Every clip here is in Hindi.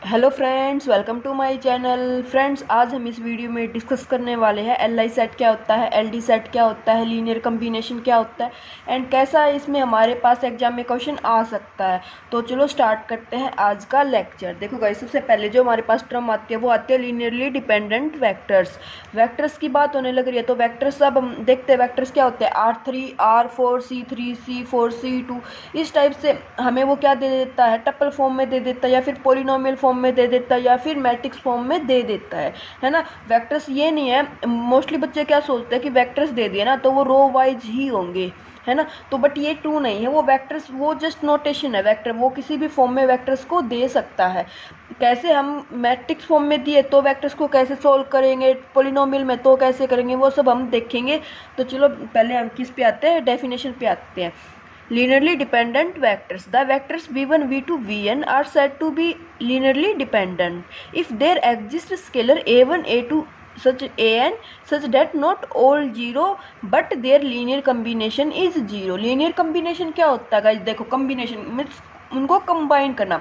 Hello friends, welcome to my channel. Friends, आज हम इस वीडियो में डिस्कस करने वाले हैं एल आई सेट क्या होता है, एल डी सेट क्या होता है, लीनियर कम्बिनेशन क्या होता है एंड कैसा इसमें हमारे पास एग्जाम में क्वेश्चन आ सकता है। तो चलो स्टार्ट करते हैं आज का लेक्चर। देखो गाइस, सबसे पहले जो हमारे पास टर्म आती है वो आती है लीनियरली डिपेंडेंट वेक्टर्स। वेक्टर्स की बात होने लग रही है तो वेक्टर्स अब हम देखते हैं वेक्टर्स क्या होते हैं। R3, R4, C3, C4, C2 इस टाइप से हमें वो क्या दे देता है, टप्पल फॉर्म में दे देता है या फिर पॉलिनोमियल फॉर्म में दे देता है या फिर मैट्रिक्स फॉर्म में दे देता है ना। वेक्टर्स ये नहीं है, मोस्टली बच्चे क्या सोचते हैं कि वेक्टर्स दे दिए ना तो वो रो वाइज ही होंगे, है ना। तो बट ये ट्रू नहीं है, वो वेक्टर्स वो जस्ट नोटेशन है। वेक्टर वो किसी भी फॉर्म में वेक्टर्स को दे सकता है। कैसे हम मैट्रिक्स फॉर्म में दिए तो वेक्टर्स को कैसे सोल्व करेंगे, पॉलिनोमियल में तो कैसे करेंगे, वो सब हम देखेंगे। तो चलो पहले हम किस पे आते हैं, डेफिनेशन पे आते हैं। Linearly dependent vectors. The vectors v1, v2, vn are said to be linearly dependent if there exists scalar a1, a2 such an such that not all zero but their linear combination is zero. Linear combination क्या होता है गाइस? देखो, combination मीन्स उनको कंबाइन करना।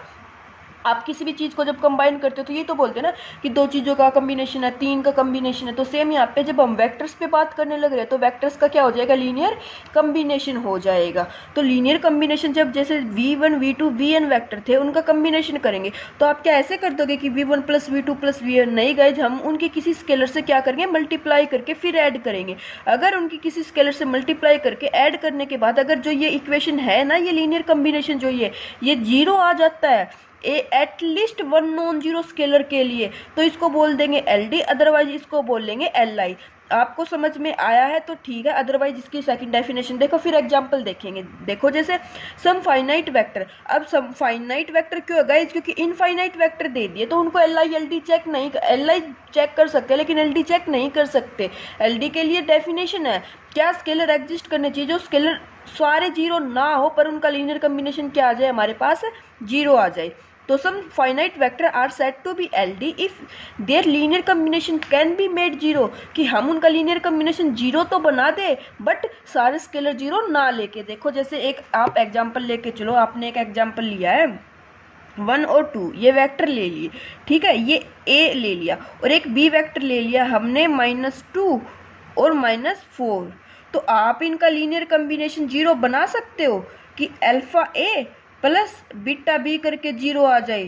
आप किसी भी चीज़ को जब कंबाइन करते हो तो ये तो बोलते हैं ना कि दो चीज़ों का कम्बिनेशन है, तीन का कम्बिनेशन है। तो सेम यहाँ पे जब हम वेक्टर्स पे बात करने लग रहे हैं तो वेक्टर्स का क्या हो जाएगा, लीनियर कम्बिनेशन हो जाएगा। तो लीनियर कम्बिनेशन जब जैसे v1, v2, vn वेक्टर थे उनका कम्बिनेशन करेंगे तो आप क्या ऐसे कर दोगे कि v1 plus v2 plus vn? नहीं गाइज, हम उनकी किसी स्केलर से क्या करेंगे, मल्टीप्लाई करके फिर ऐड करेंगे। अगर उनकी किसी स्केलर से मल्टीप्लाई करके ऐड करने के बाद अगर जो ये इक्वेशन है ना, ये लीनियर कम्बिनेशन जो ये जीरो आ जाता है at least one non zero scalar के लिए, तो इसको बोल देंगे एल डी, अदरवाइज इसको बोल लेंगे एल आई। आपको समझ में आया है तो ठीक है, अदरवाइज इसकी सेकंड डेफिनेशन देखो, फिर एग्जांपल देखेंगे। देखो जैसे सम फाइनाइट वेक्टर। अब सम फाइनाइट वेक्टर क्यों है गाइज? क्योंकि इनफाइनाइट वेक्टर दे दिए तो उनको L I L D check नहीं, एल आई चेक कर सकते लेकिन एल डी चेक नहीं कर सकते। एल डी के लिए डेफिनेशन है क्या, स्केलर एग्जिस्ट करने चाहिए जो स्केलर सारे जीरो ना हो पर उनका लीनियर कम्बिनेशन क्या आ जाए, हमारे पास जीरो आ जाए। तो some finite vector are said to be LD if their linear combination can be made zero, कि हम उनका linear combination जीरो तो बना दे बट सारे स्केलर जीरो ना लेके। देखो जैसे एक आप एग्जांपल लेके चलो, आपने एक एग्जांपल लिया है 1 और 2, ये वेक्टर ले लिए, ठीक है, ये A ले लिया और एक B वेक्टर ले लिया हमने -2 और -4। तो आप इनका लीनियर कम्बिनेशन जीरो बना सकते हो कि alpha A plus beta B करके जीरो आ जाए।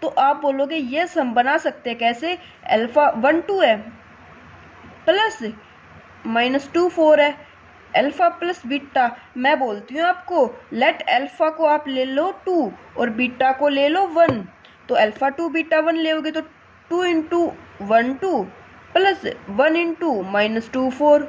तो आप बोलोगे यस हम बना सकते हैं। कैसे? अल्फा 1 2 है प्लस -2 4 है, अल्फा प्लस बीटा। मैं बोलती हूँ आपको, लेट अल्फा को आप ले लो 2 और बीटा को ले लो 1। तो अल्फा 2 बीटा 1 लोगे तो 2 इंटू 1 2 प्लस 1 इंटू -2 4।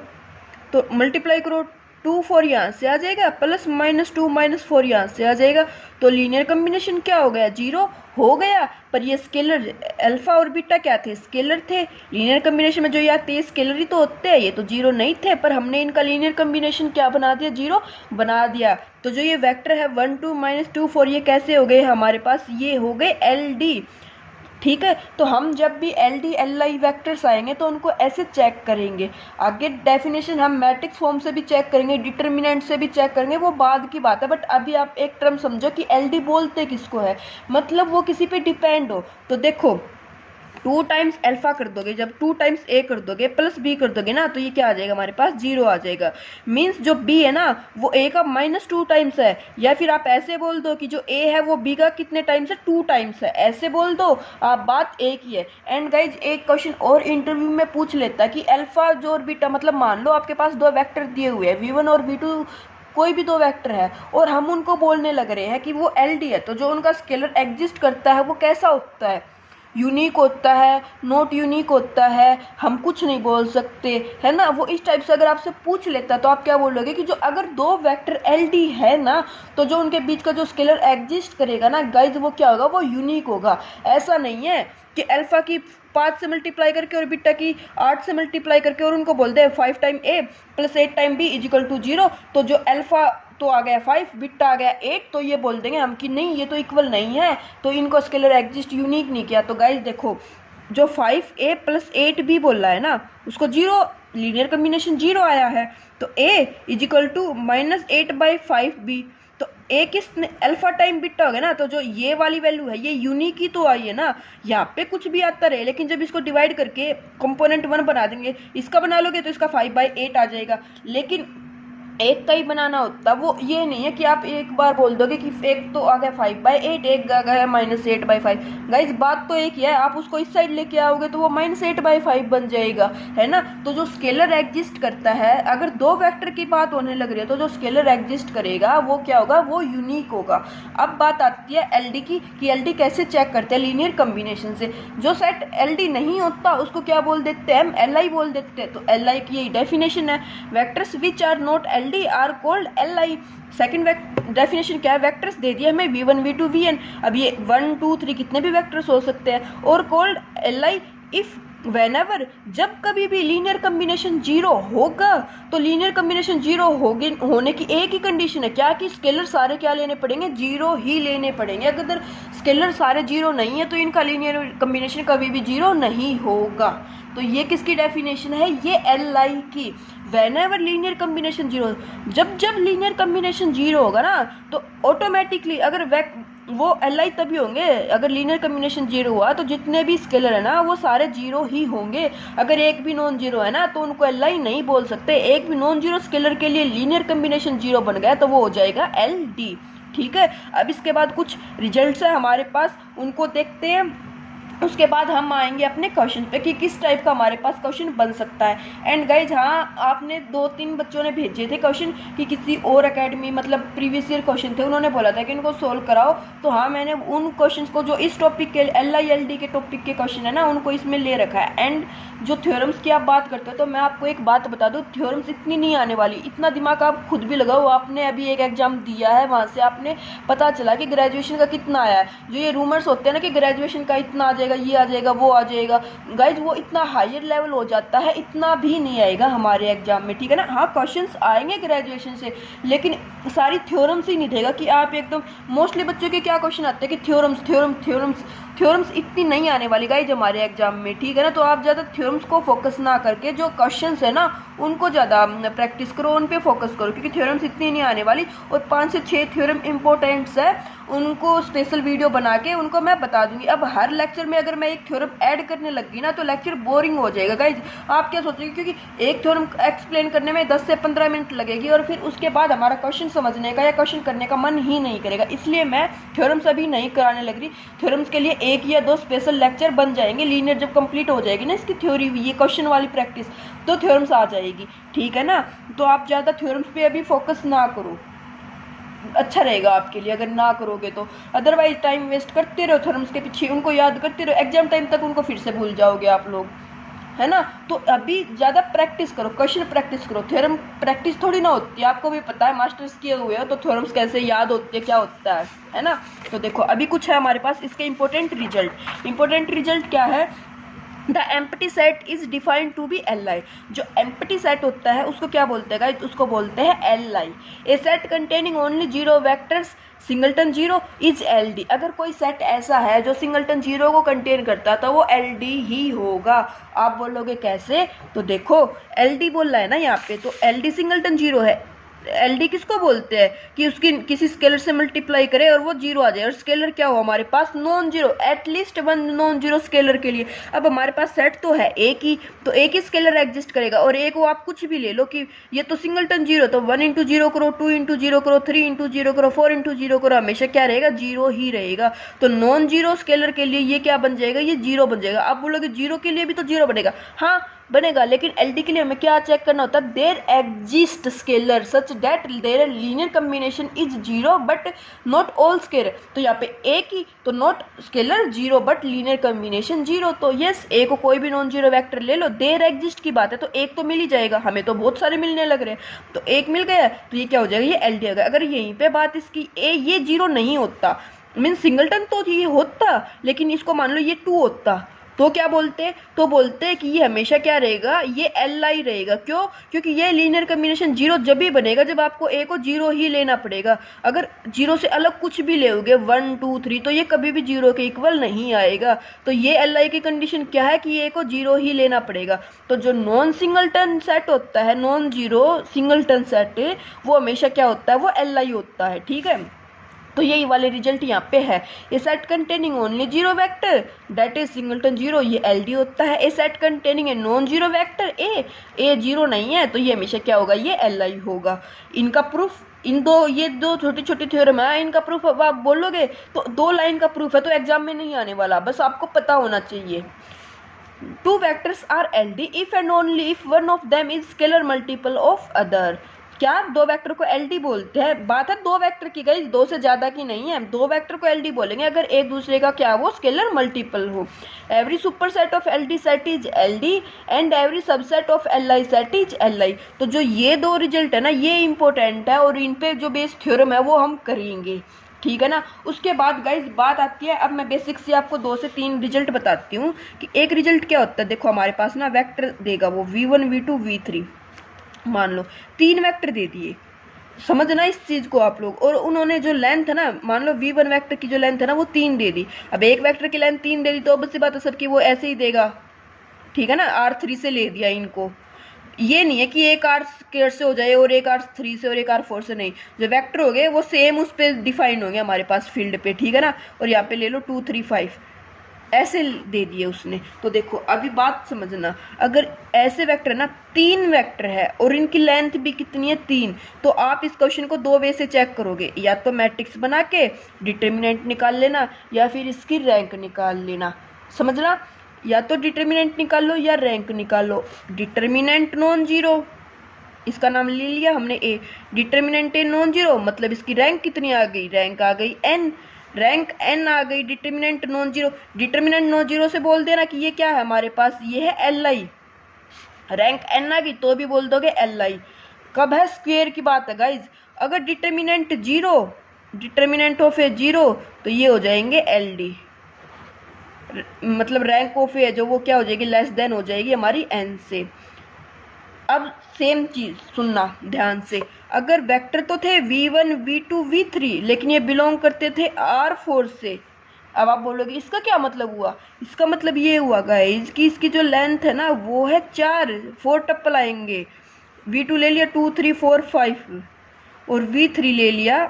तो मल्टीप्लाई करो, 2 4 यहाँ से आ जाएगा प्लस -2 -4 यहाँ से आ जाएगा। तो लीनियर कम्बिनेशन क्या हो गया, जीरो हो गया। पर ये स्केलर अल्फा और बीटा क्या थे, स्केलर थे। लीनियर कम्बिनेशन में जो ये आते हैं स्केलर ही तो होते हैं, ये तो जीरो नहीं थे पर हमने इनका लीनियर कम्बिनेशन क्या बना दिया, जीरो बना दिया। तो जो ये वेक्टर है 1 2 -2 4 ये कैसे हो गए हमारे पास, ये हो गए एल डी, ठीक है। तो हम जब भी L D L I vectors आएंगे तो उनको ऐसे चेक करेंगे। आगे डेफिनेशन हम मैट्रिक्स फॉर्म से भी चेक करेंगे, डिटर्मिनेंट से भी चेक करेंगे, वो बाद की बात है। बट अभी आप एक टर्म समझो कि एल डी बोलते किसको है, मतलब वो किसी पे डिपेंड हो। तो देखो 2 टाइम्स अल्फा कर दोगे, जब 2 टाइम्स ए कर दोगे प्लस बी कर दोगे ना, तो ये क्या आ जाएगा हमारे पास, जीरो आ जाएगा। मीन्स जो बी है ना वो ए का -2 टाइम्स है। या फिर आप ऐसे बोल दो कि जो ए है वो बी का कितने टाइम्स है, 2 टाइम्स है, ऐसे बोल दो आप, बात एक ही है। एंड गाइज एक क्वेश्चन और इंटरव्यू में पूछ लेता है कि अल्फा जो और बीटा, मतलब मान लो आपके पास दो वेक्टर दिए हुए हैं v1 और v2, कोई भी दो वेक्टर है और हम उनको बोलने लग रहे हैं कि वो एल डी है, तो जो उनका स्केलर एग्जिस्ट करता है वो कैसा होता है, यूनिक होता है, नॉट यूनिक होता है, हम कुछ नहीं बोल सकते, है ना। वो इस टाइप से अगर आपसे पूछ लेता तो आप क्या बोलोगे कि जो अगर दो वेक्टर एल डी है ना तो जो उनके बीच का जो स्केलर एग्जिस्ट करेगा ना गाइज वो क्या होगा, वो यूनिक होगा। ऐसा नहीं है कि अल्फा की 5 से मल्टीप्लाई करके और बीटा की 8 से मल्टीप्लाई करके और उनको बोल दे 5 time A plus 8 time B equal to 0, तो जो अल्फा तो आ गया 5, बीटा आ गया 8, तो ये बोल देंगे हम कि नहीं ये तो इक्वल नहीं है, तो इनको स्केलर एग्जिस्ट यूनिक नहीं किया। तो गाइज देखो जो 5a प्लस 8b बोल रहा है ना उसको जीरो, लीनियर कम्बिनेशन जीरो आया है। तो a इजिकल टू -8/5b, तो ए किस अल्फा टाइम बीटा हो गया ना, तो जो ये वाली वैल्यू है ये यूनिक ही तो आई है ना, यहाँ पे कुछ भी आता रहे, लेकिन जब इसको डिवाइड करके कंपोनेंट 1 बना देंगे, इसका बना लोगे तो इसका 5/8 आ जाएगा। लेकिन एक का ही बनाना होता, वो ये नहीं है कि आप एक बार बोल दोगे कि एक तो आ गया 5/8, एक आ गया -8/5। गाइज बात तो एक ही है, आप उसको इस साइड लेके आओगे तो वो -8/5 बन जाएगा, है ना। तो जो स्केलर एग्जिस्ट करता है, अगर दो वेक्टर की बात होने लग रही है तो जो स्केलर एग्जिस्ट करेगा वो क्या होगा, वो यूनिक होगा। अब बात आती है एलडी की, कि एलडी कैसे चेक करते हैं, लीनियर कम्बिनेशन से। जो सेट एलडी नहीं होता उसको क्या बोल देते हैं, हम एलआई बोल देते हैं। तो एलआई की यही डेफिनेशन है, vectors which are not LD are called LI. Second definition क्या है, वेक्टर्स दे दिया हमें v1 v2 vn, अब ये 1 2 3 कितने भी वेक्टर्स हो सकते हैं, और कॉल्ड एलआई इफ वेनेवर, जब कभी भी लीनियर कम्बिनेशन 0 होगा। तो लीनियर कम्बिनेशन 0 होने की एक ही कंडीशन है, क्या कि स्केलर सारे क्या लेने पड़ेंगे, 0 ही लेने पड़ेंगे। अगर स्केलर सारे 0 नहीं है तो इनका लीनियर कम्बिनेशन कभी भी 0 नहीं होगा। तो ये किसकी डेफिनेशन है, ये एलआई की। व्हेनेवर लीनियर कम्बिनेशन 0, जब जब लीनियर कम्बिनेशन 0 होगा ना तो ऑटोमेटिकली, अगर वो एलआई तभी होंगे अगर लीनियर कम्बिनेशन 0 हुआ, तो जितने भी स्केलर है ना वो सारे 0 ही होंगे। अगर एक भी नॉन 0 है ना तो उनको एलआई नहीं बोल सकते। एक भी नॉन 0 स्केलर के लिए लीनियर कम्बिनेशन 0 बन गया तो वो हो जाएगा एलडी, ठीक है। अब इसके बाद कुछ रिजल्ट्स है हमारे पास, उनको देखते हैं। उसके बाद हम आएंगे अपने क्वेश्चन पे कि किस टाइप का हमारे पास क्वेश्चन बन सकता है। एंड गाइज हाँ, आपने 2-3 बच्चों ने भेजे थे क्वेश्चन कि किसी और एकेडमी मतलब प्रीवियस ईयर क्वेश्चन थे, उन्होंने बोला था कि इनको सोल्व कराओ। तो हाँ, मैंने उन क्वेश्चंस को जो इस टॉपिक के एलआईएलडी के टॉपिक के क्वेश्चन है ना उनको इसमें ले रखा है। एंड जो थ्योरम्स की आप बात करते हो तो मैं आपको एक बात बता दूँ, थ्योरम्स इतनी नहीं आने वाली, इतना दिमाग आप खुद भी लगाओ। आपने अभी एक एग्जाम दिया है, वहाँ से आपने पता चला कि ग्रेजुएशन का कितना आया है। जो ये रूमर्स होते हैं ना कि ग्रेजुएशन का इतना आ जाएगा, ये आ जाएगा, वो आ जाएगा, गाइज वो इतना हायर लेवल हो जाता है, इतना भी नहीं आएगा हमारे एग्जाम में, ठीक है ना। हाँ, क्वेश्चंस आएंगे ग्रेजुएशन से, लेकिन सारी थ्योरम्स ही नहीं देगा कि आप एकदम, मोस्टली बच्चों के क्या क्वेश्चन आते हैं कि थ्योरम्स थ्योरम्स थ्योरम्स थ्योरम्स इतनी नहीं आने वाली गाइज हमारे एग्जाम में, ठीक है ना। तो आप ज़्यादा थ्योरम्स को फोकस ना करके जो क्वेश्चंस है ना उनको ज़्यादा प्रैक्टिस करो, उन पे फोकस करो, क्योंकि थ्योरम्स इतनी नहीं आने वाली। और 5 से 6 थ्योरम इंपॉर्टेंट्स है, उनको स्पेशल वीडियो बना के उनको मैं बता दूंगी। अब हर लेक्चर में अगर मैं एक थ्योरम ऐड करने लगी ना तो लेक्चर बोरिंग हो जाएगा गाइज। आप क्या सोचेंगे, क्योंकि एक थ्योरम एक्सप्लेन करने में 10 से 15 मिनट लगेगी और फिर उसके बाद हमारा क्वेश्चन समझने का या क्वेश्चन करने का मन ही नहीं करेगा। इसलिए मैं थ्योरम्स अभी नहीं कराने लग रही। थ्योरम्स के लिए 1 या 2 स्पेशल लेक्चर बन जाएंगे, लीनियर जब कंप्लीट हो जाएगी ना इसकी थ्योरी, ये क्वेश्चन वाली प्रैक्टिस, तो थ्योरम्स आ जाएगी, ठीक है ना। तो आप ज़्यादा थ्योरम्स पे अभी फोकस ना करो, अच्छा रहेगा आपके लिए अगर ना करोगे तो। अदरवाइज टाइम वेस्ट करते रहो थ्योरम्स के पीछे, उनको याद करते रहो, एग्जाम टाइम तक उनको फिर से भूल जाओगे आप लोग, है ना। तो अभी ज़्यादा प्रैक्टिस करो, क्वेश्चन प्रैक्टिस करो, थ्योरम प्रैक्टिस थोड़ी ना होती है। आपको भी पता है, मास्टर्स किए हुए हो तो थ्योरम्स कैसे याद होते हैं, क्या होता है ना। तो देखो अभी कुछ है हमारे पास इसके इंपॉर्टेंट रिजल्ट क्या है। The empty set is defined to be L I. जो एम्प्टी सेट होता है उसको क्या बोलते हैं गाइस, उसको बोलते हैं L I. A set containing only 0 vectors singleton 0 is L D. अगर कोई सेट ऐसा है जो सिंगलटन 0 को कंटेन करता है तो वो एल डी ही होगा। आप बोलोगे कैसे, तो देखो एल डी बोल रहा है ना यहाँ पे, तो एल डी सिंगलटन 0 है। एल डी किसको बोलते हैं कि उसकी किसी स्केलर से मल्टीप्लाई करे और वो 0 आ जाए, और स्केलर क्या हो हमारे पास, नॉन 0, एटलीस्ट 1 नॉन 0 स्केलर के लिए। अब हमारे पास सेट तो है एक ही, तो एक ही स्केलर एग्जिस्ट करेगा। और एक वो आप कुछ भी ले लो कि ये तो सिंगलटन 0, तो 1 इंटू 0 करो, 2 इंटू 0 करो, 3 इंटू 0 करो, 4 इंटू 0 करो, हमेशा क्या रहेगा, 0 ही रहेगा। तो नॉन 0 स्केलर के लिए ये क्या बन जाएगा, ये 0 बन जाएगा। आप बोलोगे 0 के लिए भी तो 0 बनेगा, हाँ बनेगा, लेकिन एलडी के लिए हमें क्या चेक करना होता है, there exist scalar such that their linear combination is 0 but not all scalar. तो यहाँ पे एक ही, तो not scalar 0 but linear combination 0। तो यस, ए को कोई भी नॉन 0 वेक्टर ले लो, देयर एग्जिस्ट की बात है तो एक तो मिल ही जाएगा, हमें तो बहुत सारे मिलने लग रहे हैं। तो एक मिल गया तो ये क्या हो जाएगा, ये एलडी आ गया। अगर यहीं पे बात इसकी ये 0 नहीं होता, मीन सिंगलटन तो ये होता, लेकिन इसको मान लो ये 2 होता, तो क्या बोलते, तो बोलते हैं कि ये हमेशा क्या रहेगा, ये एल आई रहेगा। क्यों, क्योंकि ये लीनियर कम्बिनेशन 0 जब भी बनेगा जब आपको ए को 0 ही लेना पड़ेगा। अगर 0 से अलग कुछ भी लेओगे 1 2 3 तो ये कभी भी 0 के इक्वल नहीं आएगा। तो ये एल आई की कंडीशन क्या है कि ए को 0 ही लेना पड़ेगा। तो जो नॉन सिंगलटन सेट होता है, नॉन 0 सिंगलटन सेट, वो हमेशा क्या होता है, वो एल आई होता है, ठीक है। तो यही वाले रिजल्ट यहाँ पे है। A set containing only zero vector that is singleton zero, ये एलडी होता है। A set containing a non zero vector a zero नहीं है तो ये हमेशा क्या होगा, ये एल होगा। इनका प्रूफ, ये दो छोटी छोटी थ्योरम है, इनका प्रूफ अब आप बोलोगे तो 2 लाइन का प्रूफ है, तो एग्जाम में नहीं आने वाला, बस आपको पता होना चाहिए। 2 vectors are LD if and only if one of them is scalar multiple of other। क्या 2 वेक्टर को LD बोलते हैं? बात है 2 वेक्टर की, गई 2 से ज़्यादा की नहीं है। 2 वेक्टर को LD बोलेंगे अगर एक दूसरे का क्या वो स्केलर मल्टीपल हो। Every super set of LD set is LD and every subset of LI set is LI। तो जो ये 2 रिजल्ट है ना, ये इंपॉर्टेंट है और इन पे जो बेस थ्योरम है वो हम करेंगे, ठीक है ना। उसके बाद गाइज बात आती है, अब मैं बेसिक से आपको 2 से 3 रिजल्ट बताती हूँ कि एक रिजल्ट क्या होता है। देखो हमारे पास ना वेक्टर देगा वो V1 V2 V3, मान लो 3 वेक्टर दे दिए, समझना इस चीज़ को आप लोग। और उन्होंने जो लेंथ है ना, मान लो V1 वेक्टर की जो लेंथ है ना वो 3 दे दी। अब एक वेक्टर की लेंथ 3 दे दी तो बस बात है सबकी वो ऐसे ही देगा, ठीक है ना। R3 से ले दिया इनको, ये नहीं है कि एक R² से हो जाए और एक R3 से और एक R4 से, नहीं। जो वेक्टर हो गए वो सेम उस पर डिफाइन हो गया हमारे पास फील्ड पे, ठीक है ना। और यहाँ पे ले लो 2 3 5 ऐसे दे दिए उसने। तो देखो अभी बात समझना, अगर ऐसे वेक्टर ना 3 वेक्टर है और इनकी लेंथ भी कितनी है 3, तो आप इस क्वेश्चन को 2 वे से चेक करोगे, या तो मैट्रिक्स बना के डिटर्मिनेंट निकाल लेना या फिर इसकी रैंक निकाल लेना, समझना। या तो डिटर्मिनेंट निकाल लो या रैंक निकाल लो। डिटर्मिनेंट नॉन जीरो, इसका नाम ले लिया हमने ए, डिटर्मिनेंट ए नॉन जीरो मतलब इसकी रैंक कितनी आ गई, रैंक आ गई n, रैंक n आ गई। Determinant non zero, determinant non zero से बोल देना कि ये क्या है हमारे पास, ये है LI। रैंक n आ गई तो भी बोल दोगे LI। कब है स्क्वायर की बात है गाइज, अगर determinant zero, determinant of A zero तो ये हो जाएंगे LD, मतलब रैंक ऑफ ए जो वो क्या हो जाएगी, लेस देन हो जाएगी हमारी n से। अब सेम चीज सुनना ध्यान से, अगर वेक्टर तो थे V1 V2 V3 लेकिन ये बिलोंग करते थे R4 से। अब आप बोलोगे इसका क्या मतलब हुआ, इसका मतलब ये हुआ गाइस कि इसकी जो लेंथ है ना वो है 4 टप्पल आएंगे। V2 ले लिया 2 3 4 5 और V3 ले लिया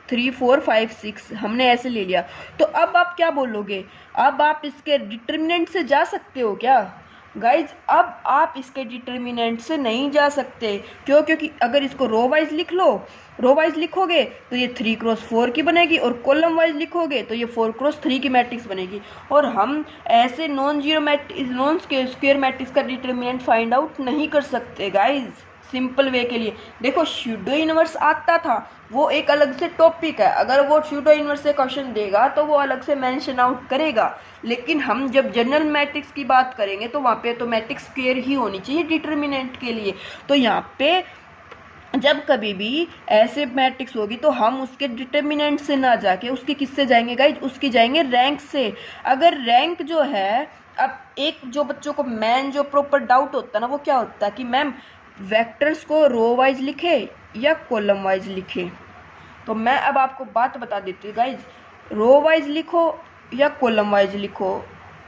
3 4 5 6, हमने ऐसे ले लिया। तो अब आप क्या बोलोगे, अब आप इसके डिटर्मिनेंट से जा सकते हो क्या गाइज? अब आप इसके डिटर्मिनेंट से नहीं जा सकते, क्यों? क्योंकि अगर इसको रो वाइज लिख लो, रो वाइज लिखोगे तो ये 3 क्रॉस 4 की बनेगी और कॉलम वाइज लिखोगे तो ये 4 क्रॉस 3 की मैट्रिक्स बनेगी। और हम ऐसे नॉन स्क्वायर मैट्रिक्स का डिटर्मिनेंट फाइंड आउट नहीं कर सकते गाइज, सिंपल वे के लिए। देखो स्यूडो इनवर्स आता था, वो एक अलग से टॉपिक है, अगर वो स्यूडो इनवर्स से क्वेश्चन देगा तो वो अलग से मेंशन आउट करेगा। लेकिन हम जब जनरल मैट्रिक्स की बात करेंगे तो वहाँ पे तो मैट्रिक्स स्क्वायर ही होनी चाहिए डिटर्मिनेंट के लिए। तो यहाँ पे जब कभी भी ऐसे मैट्रिक्स होगी तो हम उसके डिटर्मिनेंट से ना जाके उसकी किससे जाएंगे गाइज, उसकी जाएंगे रैंक से। अगर रैंक जो है, अब एक जो बच्चों को मेन जो प्रॉपर डाउट होता है ना वो क्या होता है कि मैम वेक्टर्स को रो वाइज लिखे या कॉलम वाइज लिखे। तो मैं अब आपको बात बता देती हूँ गाइज, रो वाइज लिखो या कॉलम वाइज लिखो,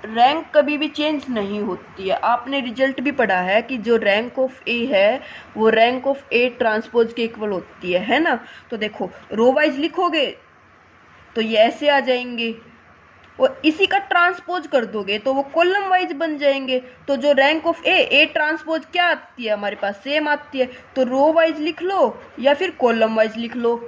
रैंक कभी भी चेंज नहीं होती है। आपने रिजल्ट भी पढ़ा है कि जो रैंक ऑफ ए है वो रैंक ऑफ ए ट्रांसपोज के इक्वल होती है ना। तो देखो रो वाइज लिखोगे तो ये ऐसे आ जाएंगे और इसी का ट्रांसपोज कर दोगे तो वो कॉलम वाइज बन जाएंगे। तो जो रैंक ऑफ ए ट्रांसपोज क्या आती है हमारे पास, सेम आती है। तो रो वाइज लिख लो या फिर कॉलम वाइज लिख लो,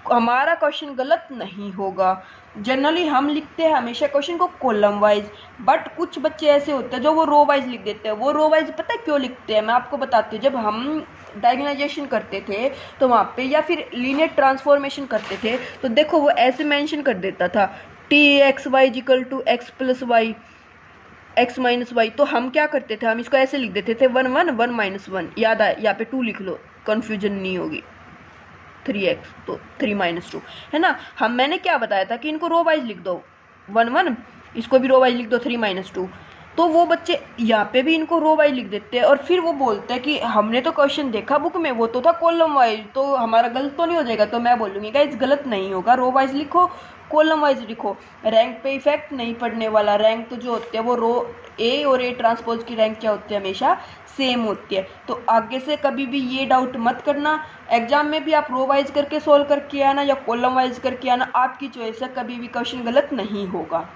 हमारा क्वेश्चन गलत नहीं होगा। जनरली हम लिखते हैं हमेशा क्वेश्चन को कॉलम वाइज, बट कुछ बच्चे ऐसे होते हैं जो वो रो वाइज लिख देते हैं। वो रो वाइज पता है क्यों लिखते हैं, मैं आपको बताती हूँ। जब हम डायगोनालाइजेशन करते थे तो वहाँ पे या फिर लीनियर ट्रांसफॉर्मेशन करते थे तो देखो वो ऐसे मेंशन कर देता था Txy equal to x plus y x minus y. तो हम क्या करते थे, हम इसको ऐसे लिख देते थे 1 1 1 माइनस 1, याद आए यहाँ पे 2 लिख लो, कन्फ्यूजन नहीं होगी। 3x तो 3 माइनस 2 है ना। मैंने क्या बताया था कि इनको रो वाइज लिख दो, 1 1, इसको भी रो वाइज लिख दो 3 माइनस 2। तो वो बच्चे यहाँ पे भी इनको रो वाइज लिख देते हैं और फिर वो बोलते हैं कि हमने तो क्वेश्चन देखा बुक में वो तो था कॉलम वाइज, तो हमारा गलत तो नहीं हो जाएगा। तो मैं बोलूँगी गाइस गलत नहीं होगा, रो वाइज लिखो कॉलम वाइज लिखो, रैंक पे इफेक्ट नहीं पड़ने वाला। रैंक तो जो होती है वो रो ए और ए ट्रांसपोज की रैंक क्या होती है, हमेशा सेम होती है। तो आगे से कभी भी ये डाउट मत करना, एग्जाम में भी आप रो वाइज करके सोल्व करके आना या कॉलम वाइज करके आना, आपकी चॉइस है, कभी भी क्वेश्चन गलत नहीं होगा।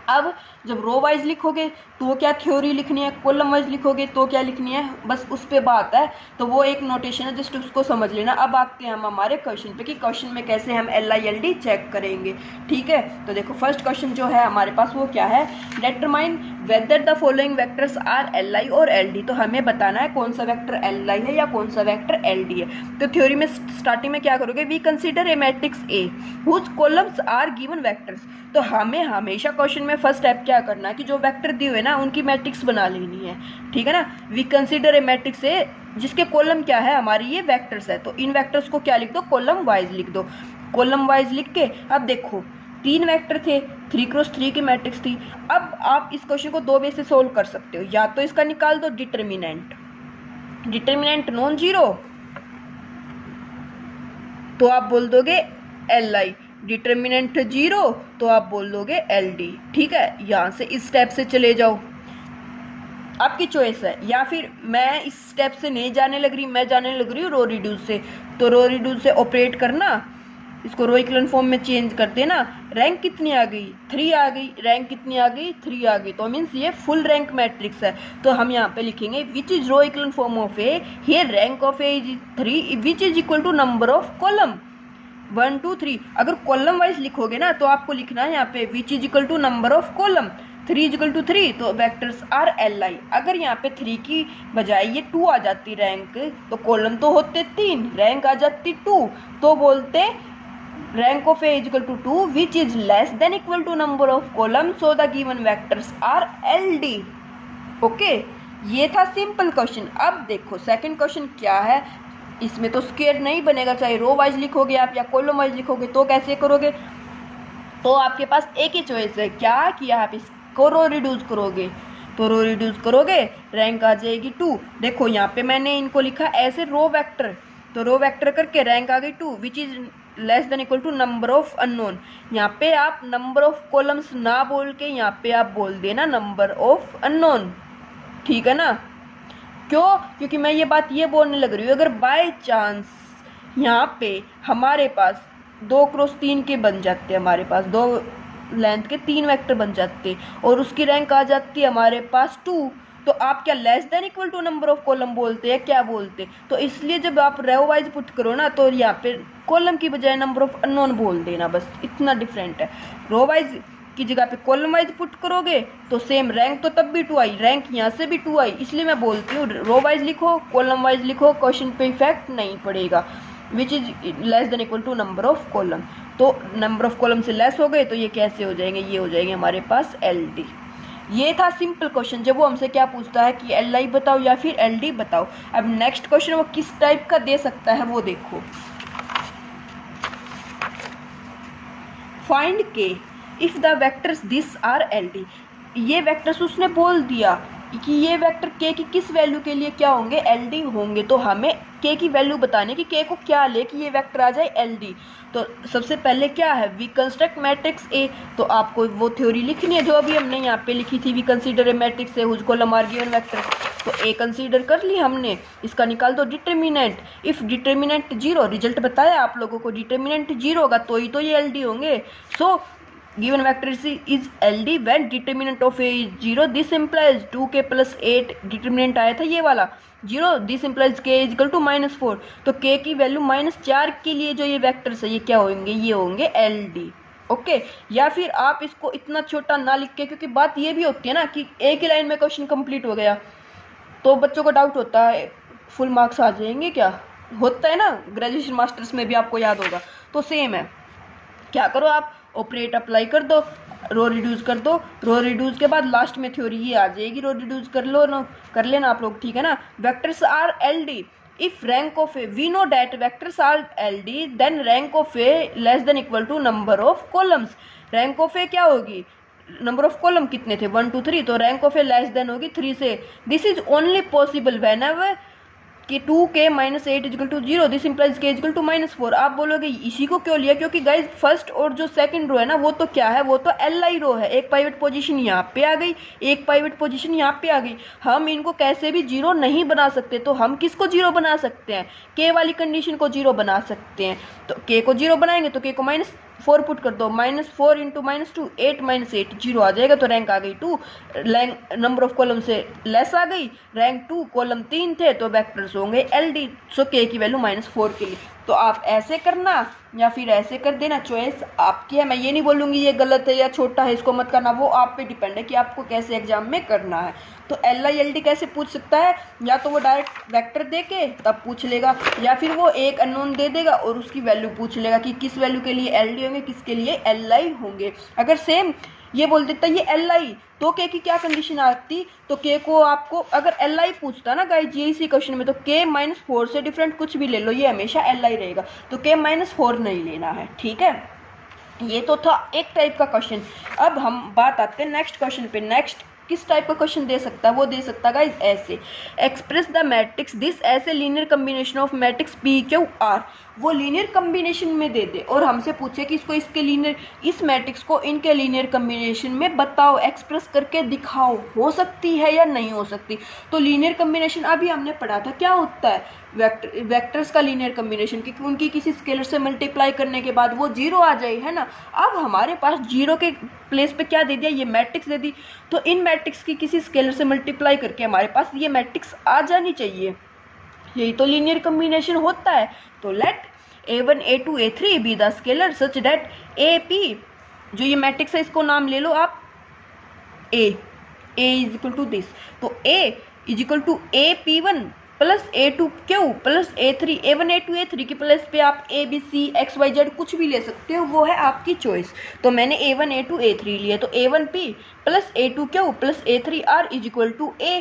अब जब रो वाइज लिखोगे तो क्या थ्योरी लिखनी है, कॉलम वाइज लिखोगे तो क्या लिखनी है, बस उस पे बात है। तो वो एक नोटेशन है, जस्ट उसको समझ लेना। अब आते हैं हम हमारे क्वेश्चन पे कि क्वेश्चन में कैसे हम LILD चेक करेंगे। ठीक है, तो देखो फर्स्ट क्वेश्चन जो है हमारे पास वो क्या है, determine whether the following vectors are LI और LD। तो हमें बताना है कौन सा वेक्टर LI है या कौन सा वेक्टर LD है। तो थ्योरी में स्टार्टिंग में क्या करोगे, we consider a matrix A whose columns are given vectors. तो हमें हमेशा क्वेश्चन में फर्स्ट स्टेप क्या करना है कि जो वेक्टर दिए हुए ना उनकी मैट्रिक्स बना लेनी है। ठीक है ना, we consider a matrix A जिसके कॉलम क्या है हमारी ये वेक्टर्स है। तो इन वेक्टर्स को क्या लिख दो, कॉलम वाइज लिख दो। कॉलम वाइज लिख के अब देखो 3 वेक्टर थे, 3x3 की मैट्रिक्स थी। अब आप इस क्वेश्चन को 2 वे से सोल्व कर सकते हो, या तो इसका निकाल दो डिटर्मिनेंट, डिटर्मिनेंट नॉन जीरो तो आप बोल दोगे LI, डिटर्मिनेंट जीरो तो आप बोल दोगे LD। ठीक है, यहाँ से इस स्टेप से चले जाओ, आपकी चॉइस है। या फिर मैं इस स्टेप से नहीं जाने लग रही, मैं जाने लग रही हूँ रो रिड्यूस से, तो रो रिड्यूस से ऑपरेट करना, इसको रो इक्विवेलेंट फॉर्म में चेंज कर देना। रैंक कितनी आ गई, 3 आ गई। रैंक कितनी आ गई, 3 आ गई। तो मीन्स ये फुल रैंक मैट्रिक्स है। तो हम यहाँ पे लिखेंगे which is row equivalent form of A, here rank of A is 3 which is equal to number of column 1 2 3। अगर कॉलम वाइज लिखोगे ना तो आपको लिखना है यहाँ पे which is equal to number of column, 3 is equal to 3, तो वेक्टर्स आर LI। अगर यहाँ पे 3 की बजाय ये 2 आ जाती रैंक, तो कॉलम तो होते 3, रैंक आ जाती 2, तो बोलते rank of A is equal to 2 which is less than equal to number of column, so the given vectors are LD। Okay, ये था सिंपल क्वेश्चन। अब देखो सेकंड क्वेश्चन क्या है, इसमें तो स्क्वायर नहीं बनेगा, चाहे रो वाइज लिखोगे आप या कॉलम वाइज लिखोगे। तो कैसे करोगे, तो आपके पास एक ही चॉइस है, क्या किया आप इसको रो रिड्यूस करोगे। तो रो रिड्यूस करोगे रैंक आ जाएगी 2। देखो यहाँ पे मैंने इनको लिखा ऐसे रो वेक्टर, तो रो वेक्टर करके रैंक आ गई 2 which is less than equal to number of unknown. यहाँ पे आप नंबर ऑफ कॉलम्स ना बोल के यहाँ पे आप बोल देना नंबर ऑफ अननोन। ठीक है ना, क्यों, क्योंकि मैं ये बात ये बोलने लग रही हूँ अगर बाय चांस यहाँ पे हमारे पास 2x3 के बन जाते, हमारे पास 2 लेंथ के 3 वेक्टर बन जाते और उसकी रैंक आ जाती है हमारे पास 2, तो आप क्या less than equal to number of column बोलते हैं, क्या बोलते। तो इसलिए जब आप रो वाइज पुट करो ना तो यहाँ पे कॉलम की बजाय नंबर ऑफ अननोन बोल देना, बस इतना डिफरेंट है। रो वाइज की जगह पे कॉलम वाइज पुट करोगे तो सेम रैंक तो तब भी 2 आई, रैंक यहाँ से भी 2 आई। इसलिए मैं बोलती हूँ रो वाइज लिखो, कॉलम वाइज लिखो, क्वेश्चन पे इफेक्ट नहीं पड़ेगा। Which is less than equal to number of column, तो नंबर ऑफ कॉलम से लेस हो गए तो ये कैसे हो जाएंगे, ये हो जाएंगे हमारे पास LD। ये था सिंपल क्वेश्चन, जब वो हमसे क्या पूछता है कि LI बताओ या फिर LD बताओ। अब नेक्स्ट क्वेश्चन वो किस टाइप का दे सकता है वो देखो, फाइंड के if the vectors this are LD। ये वेक्टर्स उसने बोल दिया कि ये वेक्टर k की किस वैल्यू के लिए क्या होंगे, LD होंगे। तो हमें k की वैल्यू बताने की k को क्या ले कि ये वेक्टर आ जाए LD। तो सबसे पहले क्या है, वी कंस्ट्रक्ट मैट्रिक्स A। तो आपको वो थ्योरी लिखनी है जो अभी हमने यहाँ पे लिखी थी, we consider a matrix A whose column are given vector. तो A कंसीडर कर ली हमने, इसका निकाल दो डिटर्मिनेंट। इफ डिटर्मिनेंट 0, रिजल्ट बताया आप लोगों को, डिटर्मिनेंट 0 होगा तो ही तो ये LD होंगे। सो given vector is LD when determinant of A is 0, this implies 2k plus 8, determinant आया था ये वाला 0, this implies k is equal to -4। तो k की वैल्यू -4 के लिए जो ये वेक्टर्स है ये क्या होंगे, ये होंगे LD। ओके, या फिर आप इसको इतना छोटा ना लिख के, क्योंकि बात ये भी होती है ना कि एक ही लाइन में क्वेश्चन कंप्लीट हो गया तो बच्चों को डाउट होता है फुल मार्क्स आ जाएंगे क्या, होता है ना, ग्रेजुएशन मास्टर्स में भी आपको याद होगा। तो सेम है, क्या करो आप ऑपरेट अप्लाई कर दो, रो रिड्यूस कर दो, रो रिड्यूस के बाद लास्ट में थ्योरी ये आ जाएगी, रो रिड्यूस कर लो ना, कर लेना आप लोग। ठीक है ना, vectors are LD if rank of A, we know that vectors are LD then rank of A less than equal to number of columns. Rank of A क्या होगी, नंबर ऑफ कॉलम कितने थे 1 2 3, तो rank of A less than होगी 3 से। This is only possible whenever कि 2k minus 8 equal to 0, this implies k equal to -4। आप बोलोगे इसी को क्यों लिया, क्योंकि गाइज फर्स्ट और जो सेकंड रो है ना वो तो क्या है, वो तो LI रो है। एक पाइवट पोजीशन यहाँ पे आ गई, एक पाइवट पोजीशन यहाँ पे आ गई। हम इनको कैसे भी 0 नहीं बना सकते, तो हम किसको 0 बना सकते हैं, k वाली कंडीशन को 0 बना सकते हैं। तो k को 0 बनाएंगे तो k को -4 पुट कर दो, -4 इंटू -2 8 -8 0 आ जाएगा। तो रैंक आ गई 2, रैंक नंबर ऑफ कॉलम से लेस आ गई, रैंक 2, कॉलम 3 थे तो वेक्टर्स होंगे LD। सो k की वैल्यू -4 के लिए। तो आप ऐसे करना या फिर ऐसे कर देना, चॉइस आपकी है। मैं ये नहीं बोलूँगी ये गलत है या छोटा है, इसको मत करना, वो आप पे डिपेंड है कि आपको कैसे एग्जाम में करना है। तो LI LD कैसे पूछ सकता है, या तो वो डायरेक्ट वेक्टर दे के तब पूछ लेगा, या फिर वो एक अननोन दे देगा और उसकी वैल्यू पूछ लेगा कि किस वैल्यू के लिए LD होंगे, किसके लिए LI होंगे। अगर सेम ये बोल देता ये LI, तो k की क्या कंडीशन आती, तो k को आपको अगर LI पूछता ना गाइज ये इसी क्वेश्चन में, तो k -4 से डिफरेंट कुछ भी ले लो, ये हमेशा LI रहेगा। तो k -4 नहीं लेना है, ठीक है। ये तो था एक टाइप का क्वेश्चन। अब हम बात आते हैं नेक्स्ट क्वेश्चन पे। नेक्स्ट किस टाइप का क्वेश्चन दे सकता है, वो दे सकता है गाइज ऐसे, एक्सप्रेस द मैट्रिक्स दिस ऐसे linear combination of matrix PQR। वो लीनियर कम्बिनेशन में दे दे और हमसे पूछे कि इसको इसके लीनियर, इस मैट्रिक्स को इनके लीनियर कम्बिनेशन में बताओ, एक्सप्रेस करके दिखाओ, हो सकती है या नहीं हो सकती। तो लीनियर कम्बिनेशन अभी हमने पढ़ा था क्या होता है, वेक्टर्स का लीनियर कम्बिनेशन, क्योंकि उनकी किसी स्केलर से मल्टीप्लाई करने के बाद वो 0 आ जाए, है ना। अब हमारे पास 0 के प्लेस पे क्या दे दिया, ये मैट्रिक्स दे दी। तो इन मैट्रिक्स की किसी स्केलर से मल्टीप्लाई करके हमारे पास ये मैट्रिक्स आ जानी चाहिए, यही तो लीनियर कम्बिनेशन होता है। तो let A1 A2 A3 be the scalar such that AP, जो ये मैट्रिक्स है इसको नाम ले लो आप A is equal to this. तो A is equal to AP1 plus A2Q plus A3, A1 A2 A3 की प्लेस पे आप ABC XYZ कुछ भी ले सकते हो, वो है आपकी चॉइस। तो मैंने A1 A2 A3 लिया, तो A1P plus A2Q plus A3R is equal to A,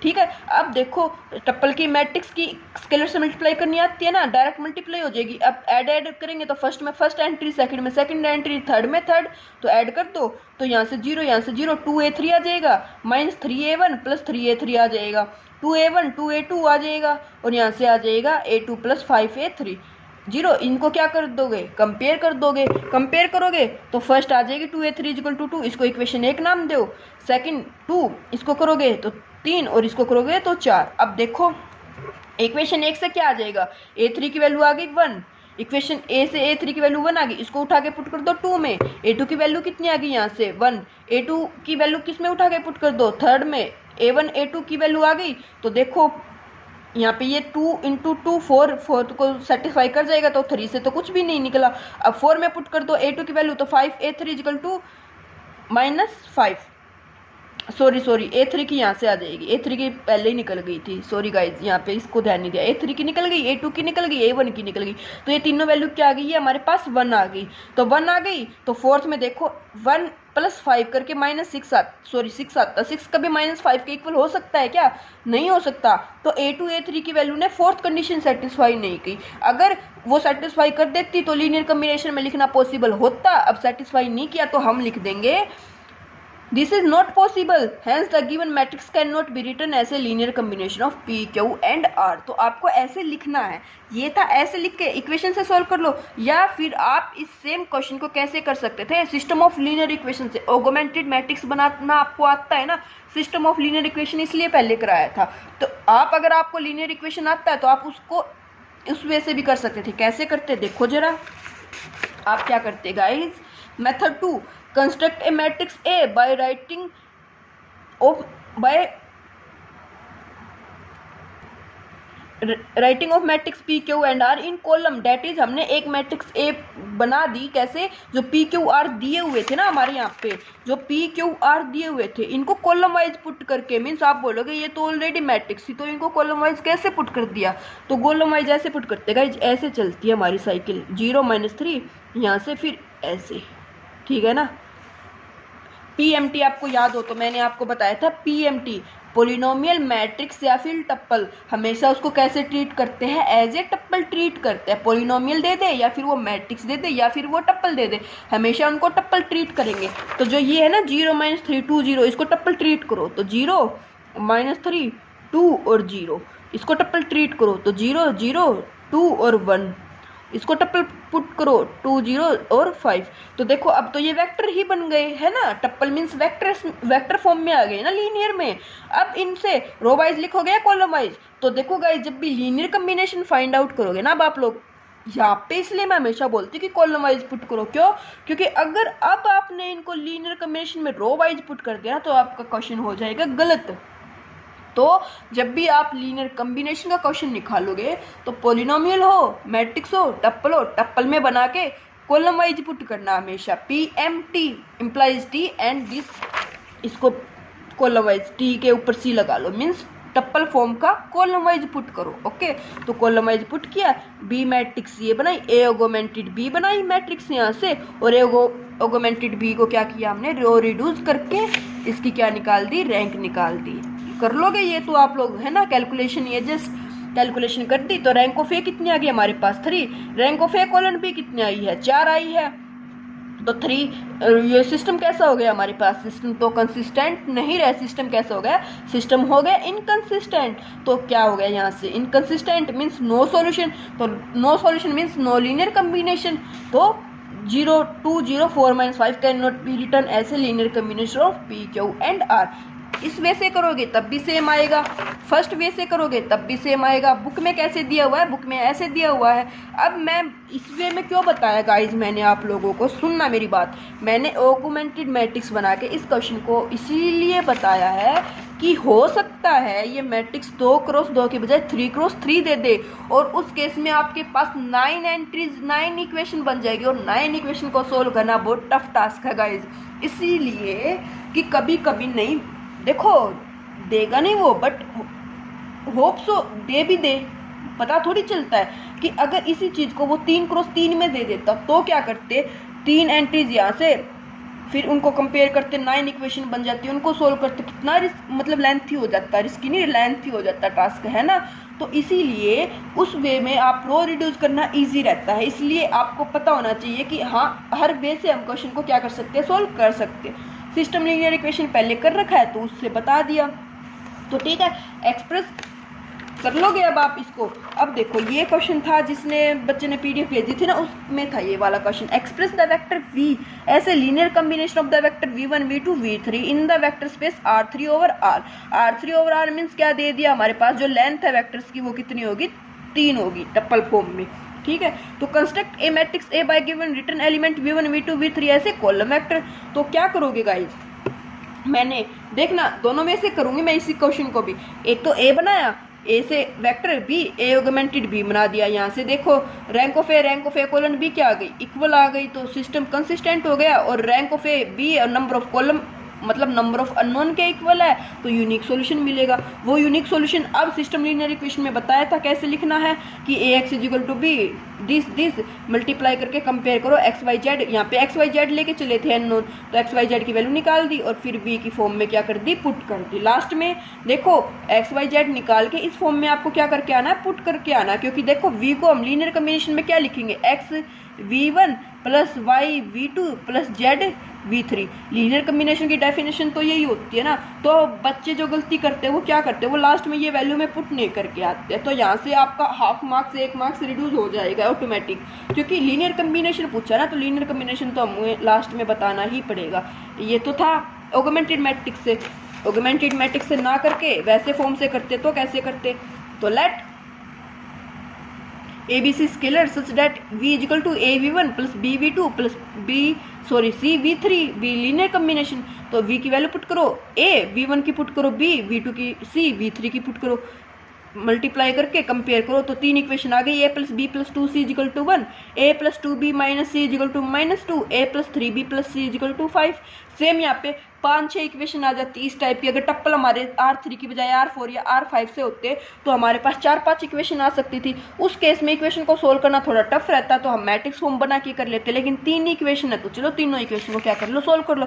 ठीक है। अब देखो टप्पल की मैट्रिक्स की स्केलर से मल्टीप्लाई करनी आती है ना, डायरेक्ट मल्टीप्लाई हो जाएगी। अब ऐड करेंगे तो फर्स्ट में फर्स्ट एंट्री, सेकंड में सेकंड एंट्री, थर्ड में थर्ड, तो ऐड कर दो। तो यहाँ से 0 यहाँ से 0, 2A3 आ जाएगा, -3A1 प्लस 3A3 आ जाएगा, 2A1 2A2 आ जाएगा, और यहाँ से आ जाएगा A2 प्लस 5A3 0। इनको क्या कर दोगे, कंपेयर कर दोगे। कंपेयर करोगे तो फर्स्ट आ जाएगी 2A3 इक्वल टू 2, इसको इक्वेशन 1 नाम दो। सेकंड 2, इसको करोगे तो 3, और इसको करोगे तो 4। अब देखो इक्वेशन 1 से क्या आ जाएगा, A3 की वैल्यू आ गई 1, इक्वेशन A से A3 की वैल्यू 1 आ गई, इसको उठा के पुट कर दो 2 में। A2 की वैल्यू कितनी आ गई, यहाँ से 1, A2 की वैल्यू किस में उठा के पुट कर दो, थर्ड में। A1 A2 की वैल्यू आ गई, तो देखो यहाँ पे ये 2 इंटू 2 4 को सेटिस्फाई कर जाएगा, तो 3 से तो कुछ भी नहीं निकला। अब 4 में पुट कर दो A2 की वैल्यू, तो 5A3 equal to -5, sorry A3 की यहाँ से आ जाएगी, A3 की पहले ही निकल गई थी, सॉरी गाइज यहाँ पे इसको ध्यान नहीं दिया। A3 की निकल गई, A2 की निकल गई, A1 की निकल गई, तो ये तीनों वैल्यू क्या आ गई है हमारे पास, 1 आ गई। तो 1 आ गई तो फोर्थ में देखो 1 + 5 करके -6 आता, 6 कभी -5 के इक्वल हो सकता है क्या, नहीं हो सकता। तो A2 A3 की वैल्यू ने फोर्थ कंडीशन सेटिस्फाई नहीं की। अगर वो सेटिस्फाई कर देती तो लीनियर कम्बिनेशन में लिखना पॉसिबल होता, अब सेटिस्फाई नहीं किया तो हम लिख देंगे this is not possible, hence the given matrix can not be written as a linear combination of P Q and R। तो आपको ऐसे लिखना है, ये था, ऐसे लिख के इक्वेशन से सॉल्व कर लो। या फिर आप इस सेम क्वेश्चन को कैसे कर सकते थे, सिस्टम ऑफ लीनियर इक्वेशन से। ऑगमेंटेड मैट्रिक्स बनाना आपको आता है ना, सिस्टम ऑफ लीनियर इक्वेशन इसलिए पहले कराया था। तो आप अगर आपको लीनियर इक्वेशन आता है तो आप उसको उस वे से भी कर सकते थे। कैसे करते देखो जरा, आप क्या करते guys, method 2, construct a matrix A by writing of matrix P Q and R in column. That is हमने एक मैट्रिक्स A बना दी, कैसे, जो P Q R दिए हुए थे ना हमारे यहाँ पे, जो P Q R दिए हुए थे, इनको कॉलम वाइज पुट करके, मीन्स आप बोलोगे ये तो ऑलरेडी मैट्रिक्स थी तो इनको कॉलम वाइज कैसे पुट कर दिया, तो कॉलम वाइज ऐसे पुट करते गाइज, ऐसे चलती है हमारी साइकिल, 0 -3 यहाँ से फिर ऐसे, ठीक है ना। PMT आपको याद हो तो मैंने आपको बताया था, PMT पोलिनोमियल मैट्रिक्स या फिर टप्पल, हमेशा उसको कैसे ट्रीट करते हैं, एज ए टप्पल ट्रीट करते हैं। पोलिनोमियल दे दे या फिर वो मैट्रिक्स दे दे या फिर वो टप्पल दे दे, हमेशा उनको टप्पल ट्रीट करेंगे। तो जो ये है ना 0 -3 2 0, इसको टप्पल ट्रीट करो, तो 0 -3 2 और 0, इसको टप्पल ट्रीट करो तो 0 0 2 और 1, इसको टप्पल पुट करो 2 0 और 5। तो देखो अब तो ये वेक्टर ही बन गए है ना, टप्पल मीन्स वेक्टर फॉर्म में आ गए ना लीनियर में। अब इनसे रो वाइज लिखोगे या कॉलम वाइज? तो देखो गाइस, जब भी लीनियर कम्बिनेशन फाइंड आउट करोगे ना अब आप लोग यहाँ पे, इसलिए मैं हमेशा बोलती हूँ कि कॉलम वाइज पुट करो। क्यों? क्योंकि अगर अब आपने इनको लीनियर कम्बिनेशन में रो वाइज पुट कर दिया तो आपका क्वेश्चन हो जाएगा गलत। तो जब भी आप लीनियर कम्बिनेशन का क्वेश्चन निकालोगे तो पॉलिनोमियल हो, मैट्रिक्स हो, टप्पल हो, टप्पल में बना के कॉलम वाइज पुट करना हमेशा। PMT implies T and this, इसको कॉलम वाइज T के ऊपर C लगा लो, मीन्स टप्पल फॉर्म का कॉलम वाइज पुट करो। ओके, तो कॉलम वाइज पुट किया, B मैट्रिक्स ये बनाई, A ऑगमेंटेड B बनाई मैट्रिक्स यहाँ से, और A ऑगमेंटेड B को क्या किया हमने, रो रिड्यूस करके इसकी क्या निकाल दी, रैंक निकाल दी। कर लोगे ये तो आप लोग है ना, कैलकुलेशन, ये जस्ट कैलकुलेशन कर दी। तो रैंक ऑफ ए कितनी आ गई हमारे पास 3, rank of A colon B कितनी आई है, 4 आई है। तो 3, ये सिस्टम कैसा हो गया हमारे पास, सिस्टम तो कंसिस्टेंट नहीं रहा, सिस्टम कैसा हो गया, सिस्टम हो गया इनकंसिस्टेंट। तो क्या हो गया यहाँ से, इनकंसिस्टेंट मीन्स नो सॉल्यूशन, तो no solution means no linear combination. तो 0 2 0 4 -5 can not be return as a linear combination of P Q and R। इस वे से करोगे तब भी सेम आएगा, फर्स्ट वे से करोगे तब भी सेम आएगा। बुक में कैसे दिया हुआ है, बुक में ऐसे दिया हुआ है। अब मैं इस वे में क्यों बताया गाइज, मैंने आप लोगों को, सुनना मेरी बात, मैंने ऑगमेंटेड मैट्रिक्स बना के इस क्वेश्चन को इसीलिए बताया है कि हो सकता है ये मैट्रिक्स 2 क्रॉस 2 के बजाय 3 क्रॉस 3 दे दे, और उस केस में आपके पास 9 एंट्रीज 9 इक्वेशन बन जाएगी, और 9 इक्वेशन को सोल्व करना बहुत टफ टास्क है गाइज। इसीलिए कि कभी कभी नहीं, देखो देगा नहीं वो, बट होप सो दे भी दे, पता थोड़ी चलता है कि अगर इसी चीज़ को वो 3 क्रॉस 3 में दे देता तो क्या करते, 3 एंट्रीज यहाँ से, फिर उनको कंपेयर करते, 9 इक्वेशन बन जाती है, उनको सोल्व करते, कितना मतलब लेंथी हो जाता, रिस्की नहीं लेंथी हो जाता टास्क है ना। तो इसीलिए उस वे में आप रो रिड्यूस करना इजी रहता है। इसलिए आपको पता होना चाहिए कि हाँ हर वे से हम क्वेश्चन को क्या कर सकते हैं, सोल्व कर सकते हैं। सिस्टम लीनियर इक्वेशन पहले कर रखा है तो उससे बता दिया, तो ठीक है, एक्सप्रेस कर लोगे अब आप इसको। अब देखो ये क्वेश्चन था जिसने बच्चे ने PDF भेजी थी ना, उसमें था ये वाला question, express the vector V as a linear combination of the vector V1 V2 V3 in the vector space R3 over R। R3 over R means क्या दे दिया हमारे पास, जो लेंथ है वेक्टर्स की वो कितनी होगी, 3 होगी टप्पल फॉर्म में। ठीक है, तो construct a matrix A bye given return element V1 V2 V3 ऐसे कॉलम वेक्टर। तो क्या करोगे गाइज, मैंने देखना दोनों में से करूंगी मैं इसी क्वेश्चन को भी। एक तो A बनाया, ए से vector B, A augmented B बना दिया। यहाँ से देखो rank of A colon B क्या आ गई, इक्वल आ गई, तो सिस्टम कंसिस्टेंट हो गया। और रैंक ऑफ ए B और नंबर ऑफ कॉलम मतलब नंबर ऑफ अननोन के इक्वल है, तो यूनिक सॉल्यूशन मिलेगा। वो यूनिक सॉल्यूशन अब सिस्टम लीनियर इक्वेशन में बताया था कैसे लिखना है कि Ax equal to b this multiply करके कंपेयर करो एक्स वाई जेड। यहाँ पे एक्स वाई जेड लेके चले थे अननोन, तो एक्स वाई जेड की वैल्यू निकाल दी और फिर v की फॉर्म में क्या कर दी, पुट कर दी। लास्ट में देखो एक्स वाई जेड निकाल के इस फॉर्म में आपको क्या करके आना है, पुट करके आना है। क्योंकि देखो v को हम लीनियर कम्बिनेशन में क्या लिखेंगे, x v1 plus y v2 plus z v3। Linear combination की डेफिनेशन तो यही होती है ना। तो बच्चे जो गलती करते हैं वो क्या करते हैं, वो लास्ट में ये वैल्यू में पुट नहीं करके आते हैं, तो यहाँ से आपका हाफ मार्क्स 1 मार्क्स रिड्यूस हो जाएगा ऑटोमेटिक। क्योंकि लीनियर कम्बिनेशन पूछा ना, तो लीनियर कम्बिनेशन तो हमें लास्ट में बताना ही पड़ेगा। ये तो था ऑगमेंटेड मैट्रिक्स से, ऑगमेंटेड मैट्रिक्स से ना करके वैसे फॉर्म से करते तो कैसे करते, तो late ABC scalar such that V is equal to AV1 plus BV2 plus CV3 B linear combination. तो V की वैल्यू पुट करो A, V1 की पुट करो B, V2 की C, V3 की पुट करो, मल्टीप्लाई करके कंपेयर करो, तो 3 इक्वेशन आ गई। A plus B plus 2C equal to 1, A plus 2B minus C equal to -2, A plus 3B plus C equal to 5। Same यहाँ पे 5-6 इक्वेशन आ जाती इस टाइप की। अगर टप्पल हमारे R3 की बजाय R4 या R5 से होते तो हमारे पास 4-5 इक्वेशन आ सकती थी। उस केस में इक्वेशन को सोल्व करना थोड़ा टफ रहता, तो हम मैट्रिक्स फॉर्म बना के कर लेते। लेकिन 3 इक्वेशन है तो चलो तीनों इक्वेशन को क्या कर लो, सोल्व कर लो।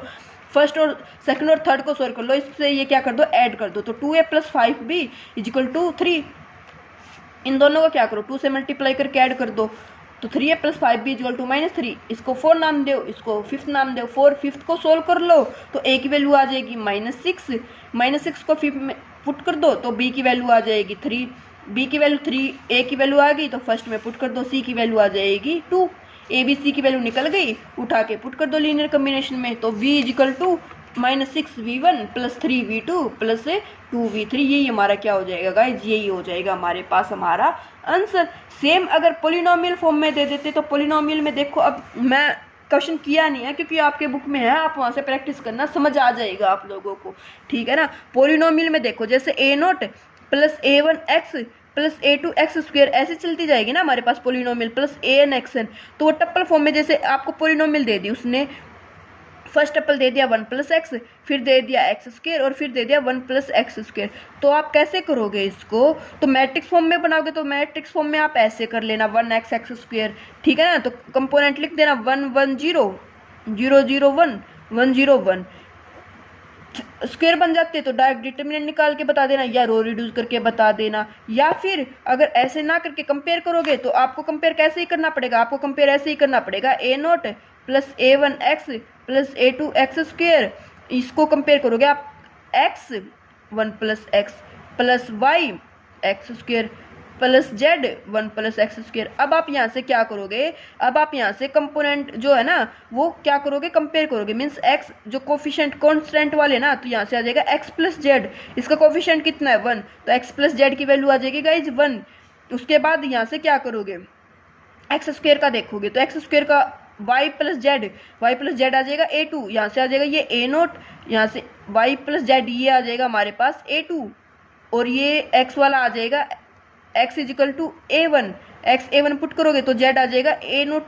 फर्स्ट और सेकंड और थर्ड को सोल्व कर लो, इससे ये क्या कर दो, ऐड कर दो। तो 2A plus 5B is equal to 3, इन दोनों को क्या करो 2 से मल्टीप्लाई करके ऐड कर दो, तो 3A plus 5B equal to -3। इसको 4 नाम दो, इसको 5th नाम दो। 4 5th को सोल्व कर लो तो A की वैल्यू आ जाएगी -6, -6 को 5 में पुट कर दो तो B की वैल्यू आ जाएगी 3। बी की वैल्यू 3, ए की वैल्यू आ गई तो फर्स्ट में पुट कर दो, सी की वैल्यू आ जाएगी 2, ए बी सी की वैल्यू निकल गई, उठा के पुट कर दो लीनियर कम्बिनेशन में, तो v is equal to -6v1 + 3v2 + 2v3, यही हमारा क्या हो जाएगा गाइज, यही हो जाएगा हमारे पास हमारा आंसर। सेम अगर पोलिनोमियल फॉर्म में दे देते तो पोलिनोमियल में देखो, अब मैं क्वेश्चन किया नहीं है क्योंकि आपके बुक में है, आप वहाँ से प्रैक्टिस करना, समझ आ जाएगा आप लोगों को, ठीक है ना। पोलिनोमियल में देखो जैसे a0 + a1x + a2x², ऐसे चलती जाएगी ना हमारे पास पोलिनोमियल, प्लस an(xn), तो वो टप्पल फॉर्म में जैसे आपको पोलिनोमियल दे दी, उसने फर्स्ट टप्पल दे दिया 1 + x, फिर दे दिया x² और फिर दे दिया 1 + x², तो आप कैसे करोगे इसको, तो मैट्रिक्स फॉर्म में बनाओगे, तो मैट्रिक्स फॉर्म में आप ऐसे कर लेना 1x x², ठीक है ना। तो कंपोनेंट लिख देना 1 1 0 0 0 1 1 0 1, स्क्वायर बन जाते तो डायरेक्ट डिटरमिनेंट निकाल के बता देना या रो रिड्यूस करके बता देना, या फिर अगर ऐसे ना करके कंपेयर करोगे तो आपको कंपेयर कैसे ही करना पड़ेगा, आपको कंपेयर ऐसे ही करना पड़ेगा a0 + a1x + a2x², इसको कंपेयर करोगे आप x 1 + x + y x² + z 1 + x²। अब आप यहाँ से क्या करोगे, अब आप यहाँ से कंपोनेंट जो है ना वो क्या करोगे, कंपेयर करोगे, मीन्स x जो कोफिशिएंट कांस्टेंट वाले ना, तो यहाँ से आ जाएगा x + z, इसका कोफिशिएंट कितना है 1, तो x + z की वैल्यू आ जाएगी गाइज 1। उसके बाद यहाँ से क्या करोगे, x² का देखोगे तो x² का y + z आ जाएगा a2, यहाँ से आ जाएगा ये a0, यहाँ से y + z ये आ जाएगा हमारे पास a2, और ये x वाला आ जाएगा x equal to a1, x a1 put करोगे तो z आ जाएगा a0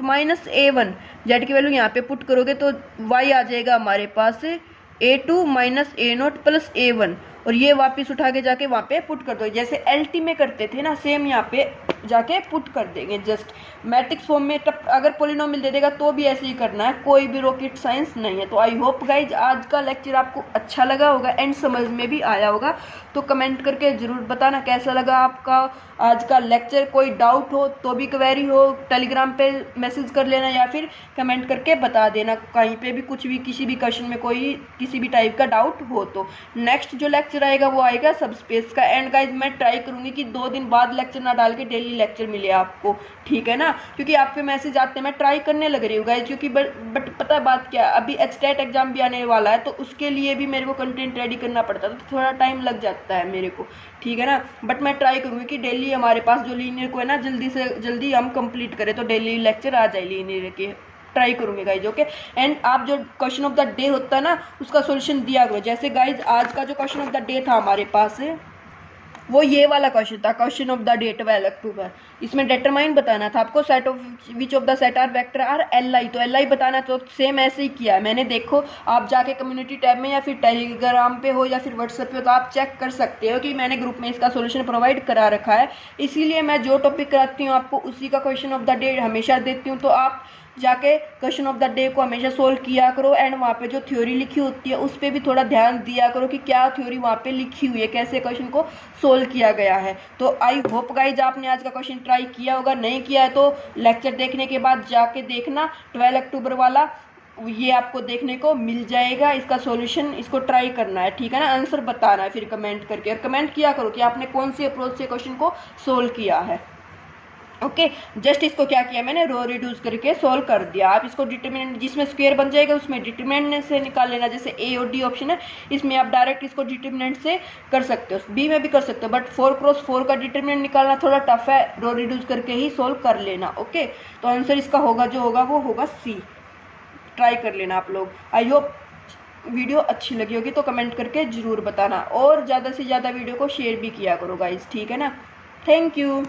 - a1, z की वैल्यू यहाँ पे पुट करोगे तो y आ जाएगा हमारे पास a2 - a0 + a1, और ये वापस उठा के जाके वहाँ पे पुट कर दो, जैसे LT में करते थे ना, सेम यहाँ पे जाके पुट कर देंगे। जस्ट मैट्रिक्स फॉर्म में अगर पोलिनोमियल दे देगा तो भी ऐसे ही करना है, कोई भी रॉकेट साइंस नहीं है। तो आई होप गाइज आज का लेक्चर आपको अच्छा लगा होगा एंड समझ में भी आया होगा, तो कमेंट करके ज़रूर बताना कैसा लगा आपका आज का लेक्चर। कोई डाउट हो तो भी, क्वेरी हो, टेलीग्राम पे मैसेज कर लेना या फिर कमेंट करके बता देना, कहीं पे भी कुछ भी किसी भी क्वेश्चन में कोई किसी भी टाइप का डाउट हो तो। नेक्स्ट जो लेक्चर आएगा वो आएगा सबस्पेस का, एंड गाइज मैं ट्राई करूँगी कि 2 दिन बाद लेक्चर ना डाल के डेली लेक्चर मिले आपको, ठीक है ना, क्योंकि आप पे मैसेज आते हैं, मैं ट्राई करने लग रही हूँ गाइज, क्योंकि बट पता है बात क्या, अभी HTET एग्जाम भी आने वाला है, तो उसके लिए भी मेरे को कंटेंट रेडी करना पड़ता है, तो थोड़ा टाइम लग जाता है मेरे को, ठीक है ना। बट मैं ट्राई करूँगी कि डेली हमारे पास जो लीनियर को है ना जल्दी से जल्दी हम कंप्लीट करें, तो डेली लेक्चर आ जाए लीनियर के, ट्राई करूँगी गाइज, ओके। एंड आप जो क्वेश्चन ऑफ द डे होता है ना उसका सोल्यूशन दिया करो, जैसे गाइज आज का जो क्वेश्चन ऑफ द डे था हमारे पास वो ये वाला क्वेश्चन था, question of the day 12 October. इसमें डिटरमाइन बताना था आपको set of which of the set are vector are LI, तो LI बताना, तो सेम ऐसे ही किया है मैंने। देखो आप जाके कम्युनिटी टैब में या फिर टेलीग्राम पे हो या फिर व्हाट्सएप पे, तो आप चेक कर सकते हो कि मैंने ग्रुप में इसका सोल्यूशन प्रोवाइड करा रखा है। इसीलिए मैं जो टॉपिक कराती हूँ आपको उसी का क्वेश्चन ऑफ द डे हमेशा देती हूँ, तो आप जाके क्वेश्चन ऑफ द डे को हमेशा सोल्व किया करो, एंड वहाँ पे जो थ्योरी लिखी होती है उस पर भी थोड़ा ध्यान दिया करो कि क्या थ्योरी वहाँ पे लिखी हुई है, कैसे क्वेश्चन को सोल्व किया गया है। तो आई होप गाइज आपने आज का क्वेश्चन ट्राई किया होगा, नहीं किया है तो लेक्चर देखने के बाद जाके देखना 12 अक्टूबर वाला, ये आपको देखने को मिल जाएगा इसका सॉल्यूशन, इसको ट्राई करना है, ठीक है ना। आंसर बताना है फिर कमेंट करके, और कमेंट किया करो कि आपने कौन सी अप्रोच से क्वेश्चन को सोल्व किया है, ओके। जस्ट इसको क्या किया मैंने, रो रिड्यूस करके सोल्व कर दिया। आप इसको डिटरमिनेंट जिसमें स्क्वायर बन जाएगा उसमें डिटरमिनेंट से निकाल लेना, जैसे A और D ऑप्शन है इसमें आप डायरेक्ट इसको डिटरमिनेंट से कर सकते हो, B में भी कर सकते हो, बट 4x4 का डिटरमिनेंट निकालना थोड़ा टफ है, रो रिड्यूस करके ही सोल्व कर लेना, ओके। तो आंसर इसका होगा जो होगा वो होगा C, ट्राई कर लेना आप लोग। आई होप वीडियो अच्छी लगी होगी तो कमेंट करके ज़रूर बताना, और ज़्यादा से ज़्यादा वीडियो को शेयर भी किया करो गाइज, ठीक है ना। Thank you.